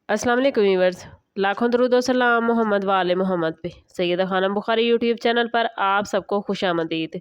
अस्सलाम वालेकुम व्यूअर्स, लाखों दरूद व सलाम मोहम्मद वाले मोहम्मद पे। सैयदा खानम बुखारी यूट्यूब चैनल पर आप सबको खुशामदीद।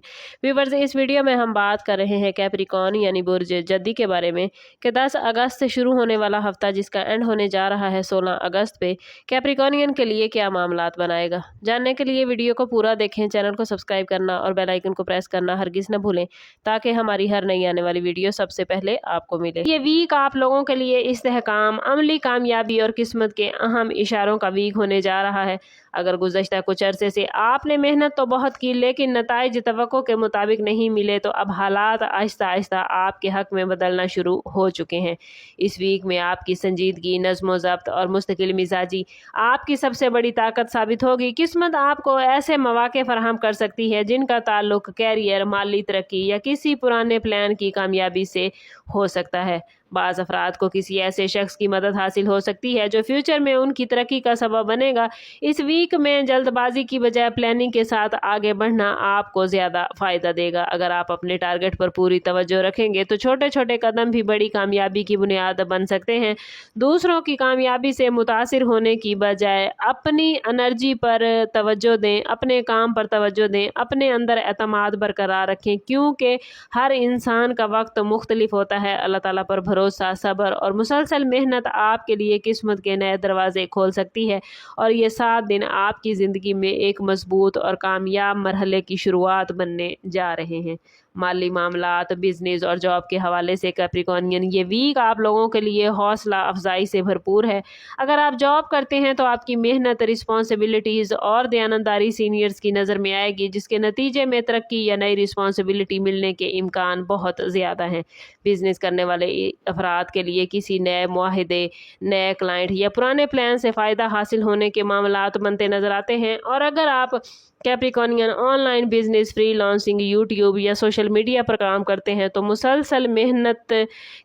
व्यूअर्स, इस वीडियो में हम बात कर रहे हैं कैप्रिकॉर्न यानी बुर्ज जद्दी के बारे में कि 10 अगस्त से शुरू होने वाला हफ्ता जिसका एंड होने जा रहा है 16 अगस्त पे, कैप्रिकॉर्नियन के लिए क्या मामलात बनाएगा। जानने के लिए वीडियो को पूरा देखें, चैनल को सब्सक्राइब करना और बेल आइकन को प्रेस करना हरगिज़ न भूलें ताकि हमारी हर नई आने वाली वीडियो सबसे पहले आपको मिले। ये वीक आप लोगों के लिए इस्तेहकाम, अमली कामयाबी और किस्मत के अहम इशारों का वीक होने जा रहा है। अगर गुज़श्ता कुछ अरसे से आपने मेहनत तो बहुत की लेकिन नताइज तवक्को के मुताबिक नहीं मिले, तो अब हालात आहिस्ता आहिस्ता आपके हक में बदलना शुरू हो चुके हैं। इस वीक में आपकी संजीदगी, नज़्म ज़ब्त और मुस्तकिल मिजाजी आपकी सबसे बड़ी ताकत साबित होगी। किस्मत आपको ऐसे मौके फराहम कर सकती है जिनका ताल्लुक कैरियर, माली तरक्की या किसी पुराने प्लान की कामयाबी से हो सकता है। बाज़ अफराद को किसी ऐसे शख्स की मदद हासिल हो सकती है जो फ्यूचर में उनकी तरक्की का सबब बनेगा। इस वीक में जल्दबाजी की बजाय प्लानिंग के साथ आगे बढ़ना आपको ज़्यादा फ़ायदा देगा। अगर आप अपने टारगेट पर पूरी तवज्जो रखेंगे तो छोटे छोटे कदम भी बड़ी कामयाबी की बुनियाद बन सकते हैं। दूसरों की कामयाबी से मुतासिर होने की बजाय अपनी एनर्जी पर तवज्जो दें, अपने काम पर तवज्जो दें, अपने अंदर एतमाद बरकरार रखें, क्योंकि हर इंसान का वक्त मुख्तलिफ होता है। अल्लाह ताला पर भरोसा, सब्र और मुसलसल मेहनत आपके लिए किस्मत के नए दरवाजे खोल सकती है और ये 7 दिन आपकी ज़िंदगी में एक मजबूत और कामयाब मरहले की शुरुआत बनने जा रहे हैं। माली मामलात, बिजनेस और जॉब के हवाले से कैप्रिकॉर्नियन, ये वीक आप लोगों के लिए हौसला अफजाई से भरपूर है। अगर आप जॉब करते हैं तो आपकी मेहनत, रिस्पॉन्सिबिलिटीज़ और दयानतदारी सीनियर्स की नज़र में आएगी, जिसके नतीजे में तरक्की या नई रिस्पॉन्सिबिलिटी मिलने के इम्कान बहुत ज़्यादा हैं। बिजनेस करने वाले अफराद के लिए किसी नए मुआहदे, नए क्लाइंट या पुराने प्लान से फ़ायदा हासिल होने के मामलात बनते नज़र आते हैं। और अगर आप कैप्रिकॉर्नियन ऑनलाइन बिजनेस, फ्रीलांसिंग, यूट्यूब या सोशल मीडिया पर काम करते हैं तो मुसलसल मेहनत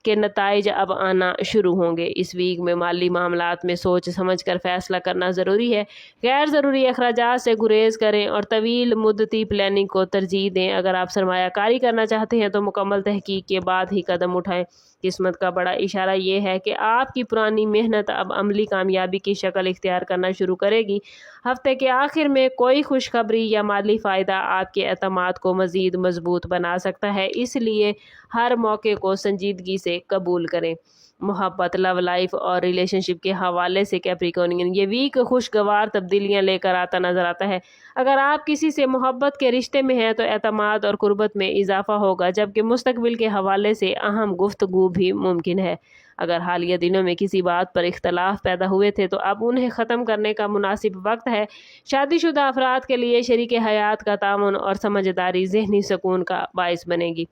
के नताइज अब आना शुरू होंगे। इस वीक में माली मामलात में सोच समझ कर फैसला करना ज़रूरी है। गैर ज़रूरी अखराजात से गुरेज करें और तवील मुद्दती प्लानिंग को तरजीह दें। अगर आप सरमायाकारी करना चाहते हैं तो मुकम्मल तहकीक के बाद ही कदम उठाएं। किस्मत का बड़ा इशारा ये है कि आपकी पुरानी मेहनत अब अमली कामयाबी की शक्ल इख्तियार करना शुरू करेगी। हफ्ते के आखिर में कोई खुशखबरी या माली फ़ायदा आपके एतमाद को मज़ीद मजबूत बना सकता है, इसलिए हर मौके को संजीदगी से कबूल करें। मोहब्बत, लव लाइफ और रिलेशनशिप के हवाले से कैप्रिकॉर्नियन, ये वीक खुशगवार तब्दीलियां लेकर आता नज़र आता है। अगर आप किसी से मोहब्बत के रिश्ते में हैं तो एतमाद और कुर्बत में इजाफा होगा, जबकि मुस्तकबिल के हवाले से अहम गुफ्तगू भी मुमकिन है। अगर हालिया दिनों में किसी बात पर इख्तलाफ पैदा हुए थे तो अब उन्हें ख़त्म करने का मुनासिब वक्त है। शादीशुदा अफराद के लिए शरीक हयात का तामुन और समझदारी ज़हनी सुकून का बाइस बनेगी।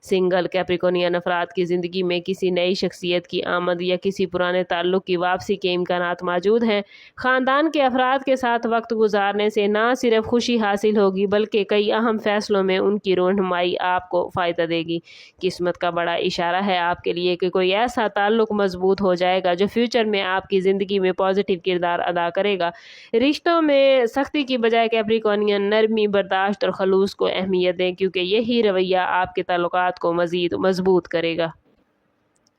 सिंगल कैप्रिकॉर्नियन अफराद की ज़िंदगी में किसी नई शख्सियत की आमद या किसी पुराने ताल्लुक़ की वापसी के इम्कानात मौजूद हैं। ख़ानदान के अफराद के साथ वक्त गुजारने से ना सिर्फ खुशी हासिल होगी बल्कि कई अहम फैसलों में उनकी रहनुमाई आपको फ़ायदा देगी। किस्मत का बड़ा इशारा है आपके लिए कि कोई ऐसा ताल्लुक़ मजबूत हो जाएगा जो फ्यूचर में आपकी ज़िंदगी में पॉजिटिव किरदार अदा करेगा। रिश्तों में सख्ती की बजाय कैप्रिकॉर्नियन नरमी, बर्दाश्त और खलूस को अहमियत दें, क्योंकि यही रवैया आपके ताल्लुकात को मज़ीद मजबूत करेगा।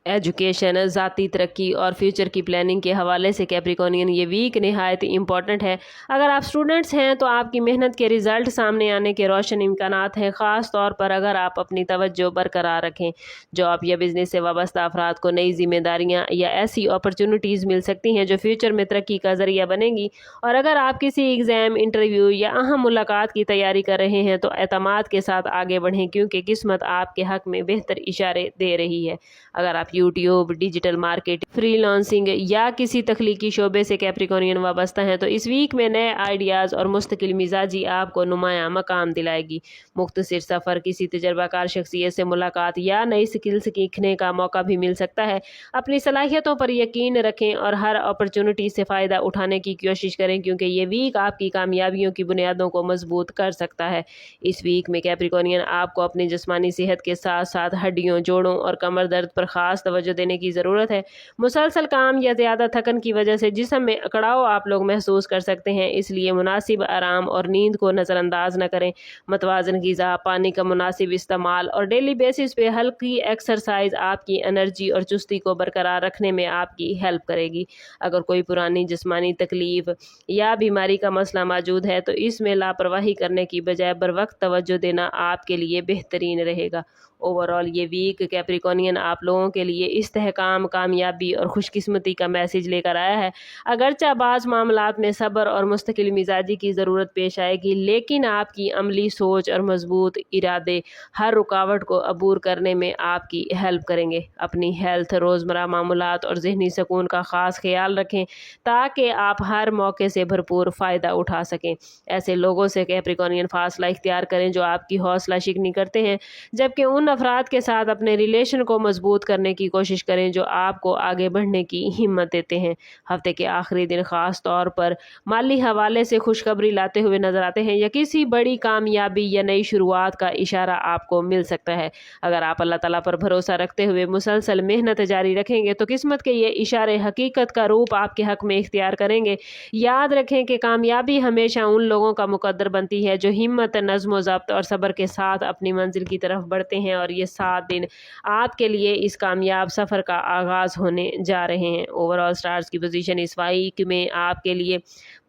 एजुकेशन, ज़ाती तरक्की और फ्यूचर की प्लानिंग के हवाले से कैप्रिकॉर्नियन, ये वीक नहायत इम्पॉर्टेंट है। अगर आप स्टूडेंट्स हैं तो आपकी मेहनत के रिज़ल्ट सामने आने के रोशन इम्कानात हैं, ख़ास तौर पर अगर आप अपनी तवज्जो बरकरार रखें। जॉब या बिज़नेस से वाबस्ता अफराद को नई जिम्मेदारियाँ या ऐसी अपॉर्चुनिटीज़ मिल सकती हैं जो फ्यूचर में तरक्की का ज़रिया बनेंगी। और अगर आप किसी एग्ज़ाम, इंटरव्यू या अहम मुलाकात की तैयारी कर रहे हैं तो एतमाद के साथ आगे बढ़ें, क्योंकि किस्मत आपके हक़ में बेहतर इशारे दे रही है। अगर आप यूट्यूब, डिजिटल मार्केट, फ्रीलांसिंग या किसी तख्लीकी शोबे से कैप्रिकॉर्नियन वाबस्ता हैं तो इस वीक में नए आइडियाज़ और मुस्तकिल मिजाजी आपको नुमाया मकाम दिलाएगी। मुख्तसर सफ़र, किसी तजर्बाकार शख्सियत से मुलाकात या नई स्किल्स सीखने का मौका भी मिल सकता है। अपनी सलाहियतों पर यकीन रखें और हर अपॉर्चुनिटी से फ़ायदा उठाने की कोशिश करें, क्योंकि ये वीक आपकी कामयाबियों की बुनियादों को मजबूत कर सकता है। इस वीक में कैप्रिकॉर्नियन आपको अपनी जिस्मानी सेहत के साथ साथ हड्डियों, जोड़ों और कमर दर्द पर ख़ास तवज्जो देने की ज़रूरत है। मुसलसल काम या ज़्यादा थकन की वजह से जिस्म में अकड़ाव आप लोग महसूस कर सकते हैं, इसलिए मुनासिब आराम और नींद को नज़रअंदाज न करें। मतवाज़न ग़िज़ा, पानी का मुनासिब इस्तेमाल और डेली बेसिस पे हल्की एक्सरसाइज आपकी एनर्जी और चुस्ती को बरकरार रखने में आपकी हेल्प करेगी। अगर कोई पुरानी जिस्मानी तकलीफ़ या बीमारी का मसला मौजूद है तो इसमें लापरवाही करने की बजाय बरवक्त तवज्जो देना आपके लिए बेहतरीन रहेगा। ओवरऑल ये वीक कैप्रिकॉनियन आप लोगों के लिए इस्तेहकाम, कामयाबी और खुशकिस्मती का मैसेज लेकर आया है। अगरचे बाज़ मामलात में सब्र और मुस्तकिल मिजाजी की ज़रूरत पेश आएगी, लेकिन आपकी अमली सोच और मजबूत इरादे हर रुकावट को अबूर करने में आपकी हेल्प करेंगे। अपनी हेल्थ, रोज़मर्रा मामूलात और ज़हनी सुकून का ख़ास ख्याल रखें ताकि आप हर मौके से भरपूर फ़ायदा उठा सकें। ऐसे लोगों से कैप्रिकॉनियन फासला इख्तियार करें जो आपकी हौसला शिकनी करते हैं, जबकि उन अफराद के साथ अपने रिलेशन को मजबूत करने की कोशिश करें जो आपको आगे बढ़ने की हिम्मत देते हैं। हफ्ते के आखिरी दिन ख़ास तौर पर माली हवाले से खुशखबरी लाते हुए नजर आते हैं या किसी बड़ी कामयाबी या नई शुरुआत का इशारा आपको मिल सकता है। अगर आप अल्लाह ताला पर भरोसा रखते हुए मुसलसल मेहनत जारी रखेंगे तो किस्मत के ये इशारे हकीकत का रूप आपके हक में इख्तियार करेंगे। याद रखें कि कामयाबी हमेशा उन लोगों का मुकद्दर बनती है जो हिम्मत, नज़्म ज़ब्त और सब्र के साथ अपनी मंजिल की तरफ बढ़ते हैं, और ये 7 दिन आपके लिए इस कामयाब सफ़र का आगाज़ होने जा रहे हैं। ओवरऑल स्टार्स की पोजीशन इस वीक में आपके लिए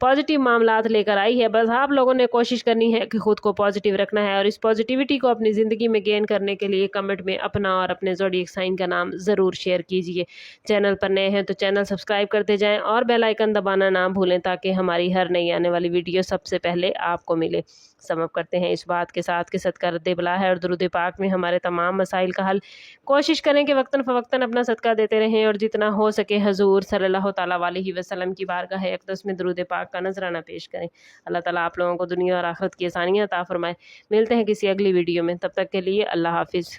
पॉजिटिव मामलात लेकर आई है। बस आप लोगों ने कोशिश करनी है कि ख़ुद को पॉजिटिव रखना है, और इस पॉजिटिविटी को अपनी ज़िंदगी में गेन करने के लिए कमेंट में अपना और अपने ज़ोडिएक साइन का नाम ज़रूर शेयर कीजिए। चैनल पर नए हैं तो चैनल सब्सक्राइब करते जाएँ और बेल आइकन दबाना ना भूलें ताकि हमारी हर नई आने वाली वीडियो सबसे पहले आपको मिले। समअप करते हैं इस बात के साथ कि सदका रद्द बला है और दुरूद पाक में हमारे तमाम मसाइल का हल। कोशिश करें कि वक्तन फ़वक्तन अपना सदका देते रहें और जितना हो सके हजूर सल्लल्लाहु ताला अलैहि वसल्लम की बारगाह अक़दस में दुरूद पाक का नजराना पेश करें। अल्लाह ताला आप लोगों को दुनिया और आखिरत की आसानियाँ अता फरमाए। मिलते हैं किसी अगली वीडियो में, तब तक के लिए अल्लाह हाफिज़।